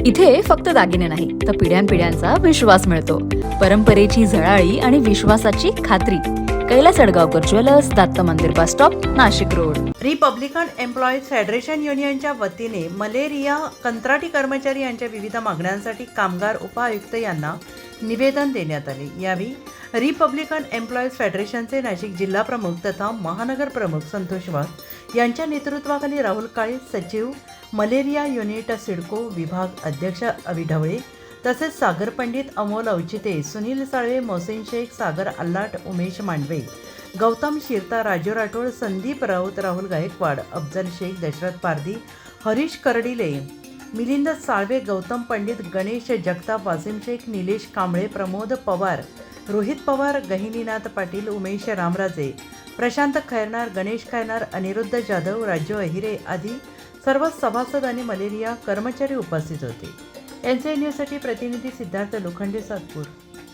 इथे फक्त दागिने नाही तर पिढ्यानपिढ्यांचा विश्वास मिळतो. परंपरेची झळाळी आणि विश्वासाची खात्री. कैलास अडगावकर ज्वेलर्स, दत्त मंदिर bus stop, Nashik road. Republican employees federation युनियनच्या वतीने मलेरिया कंत्राटी कर्मचारी यांच्या विविध मागण्यांसाठी कामगार उपआयुक्त यांना निवेदन देण्यात आले. यावेळी रिपब्लिकन एम्प्लॉईज फेडरेशनचे नाशिक जिल्हा प्रमुख तथा महानगर प्रमुख संतोष वाघ यांच्या नेतृत्वाखाली राहुल काळे, सचिव, मलेरिया युनिट सिडको विभाग अध्यक्ष अभि ढवळे, तसेच सागर पंडित, अमोल औचिते, सुनील साळवे, मोहसिन शेख, सागर अल्लाट, उमेश मांडवे, गौतम शिरता, राजू राठोड, संदीप राऊत, राहुल गायकवाड, अफजल शेख, दशरथ पारधी, हरीश करडिले, मिलिंद साळवे, गौतम पंडित, गणेश जगताप, वासिम शेख, निलेश कांबळे, प्रमोद पवार, रोहित पवार, गहिनीनाथ पाटील, उमेश रामराजे, प्रशांत खैरनार, गणेश खैरनार, अनिरुद्ध जाधव, राजू अहिरे आदी सर्व सभासद आणि मलेरिया कर्मचारी उपस्थित होते. NCI न्यूजसाठी प्रतिनिधी सिद्धार्थ लोखंडे, सातपूर.